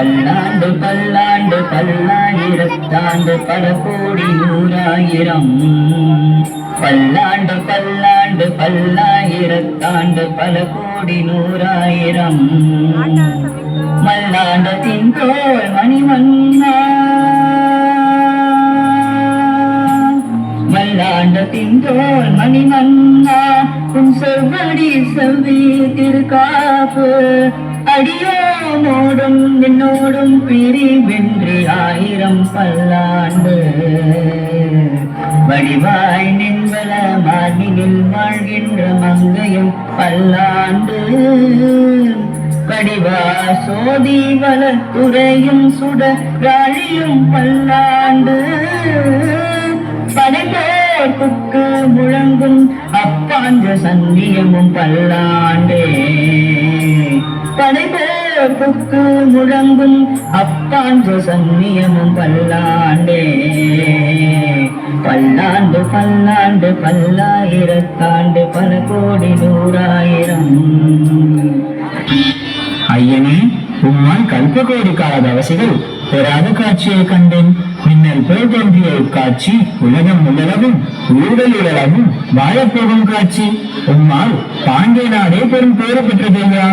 பல்லாண்டு பல்லாண்டு பல்லாயிரத்தாண்டு பல கோடி நூறாயிரம் பல்லாண்டு பல்லாண்டு பல்லாயிரத்தாண்டு பல கோடி நூறாயிரம் மல்லாண்டத்தின் தோல் மணிமன்னா மல்லாண்டத்தின் தோல் மணிமன்னா உன் செவ்வடி செவ்வி திருக்காப்பு அடியோனோடும் என்னோடும் பிரிவென்று ஆயிரம் பல்லாண்டு வடிவாய் நின்வல மார்பினில் வாழ்கின்ற மங்கையும் பல்லாண்டு படிவா சோதி வளத்துறையும் சுடராழியும் பல்லாண்டு படைப்போர்க்கு முழங்கும் அப்பாஞ்ச சந்தியமும் பல்லாண்டே படைப்போர்க்கு முழங்கும் அப்பாஞ்ச சந்தியமும் பல்லாண்டே பல்லாண்டு பல்லாண்டு பல்லாயிரத்தாண்டு பல கோடி நூறாயிரம் ஐயனே, உம்மால் கல்பகோடி கால தவசிகள் பெறாத காட்சியை கண்டேன். மின்னல் போல் தோன்றிய இக்காட்சி உலகம் உள்ளளவும் ஊழலும் வாழப்போகும் காட்சி. உம்மால் பாண்டிய நாடே பெரும் பேறு பெற்றதையா?